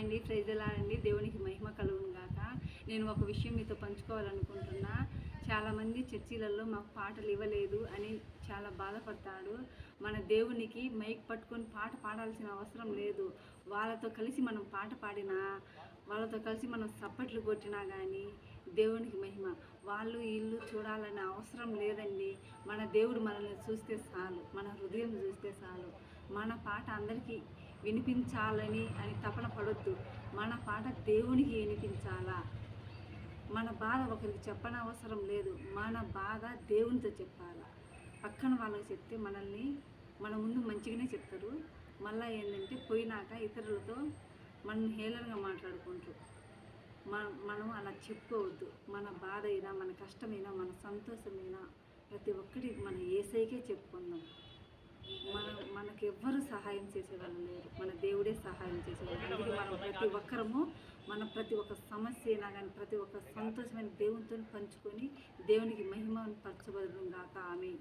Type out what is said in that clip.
అండి, ప్రైజ్ అండి. దేవునికి మహిమ కలుగును గాక. నేను ఒక విషయం మీతో పంచుకోవాలనుకుంటున్నా. చాలామంది చర్చిలలో మాకు పాటలు ఇవ్వలేదు అని చాలా బాధపడతాడు. మన దేవునికి మైక్ పట్టుకొని పాట పాడాల్సిన అవసరం లేదు. వాళ్ళతో కలిసి మనం పాట పాడినా, వాళ్ళతో కలిసి మనం చప్పట్లు కొట్టినా కానీ దేవునికి మహిమ. వాళ్ళు వీళ్ళు చూడాలనే అవసరం లేదండి. మన దేవుడు మనల్ని చూస్తే చాలు, మన హృదయం చూస్తే చాలు. మన పాట అందరికీ వినిపించాలని అని తపన పడొద్దు. మన పాట దేవునికి వినిపించాలా. మన బాధ ఒకరికి చెప్పనవసరం లేదు. మన బాధ దేవునితో చెప్పాలి. పక్కన వాళ్ళకి చెప్తే మన ముందు మంచిగానే చెప్తారు. మళ్ళీ ఏంటంటే పోయినాక ఇతరులతో మనం హేళనగా మాట్లాడుకుంటారు. మనం అలా చెప్పుకోవద్దు. మన బాధ అయినా, మన కష్టమైనా, మన సంతోషమైనా ప్రతి ఒక్కటి మన యేసయ్యకే చెప్పుకుందాం. మనకెవ్వరు సహాయం చేసేవాళ్ళు లేరు. మన దేవుడే సహాయం చేసేవాళ్ళు. అందుకే మనం ప్రతి ఒక్కరము ప్రతి ఒక్క సమస్య అయినా కానీ ప్రతి ఒక్క సంతోషమైన దేవునితో పంచుకొని దేవునికి మహిమను పరచబడును గాక. ఆమేన్.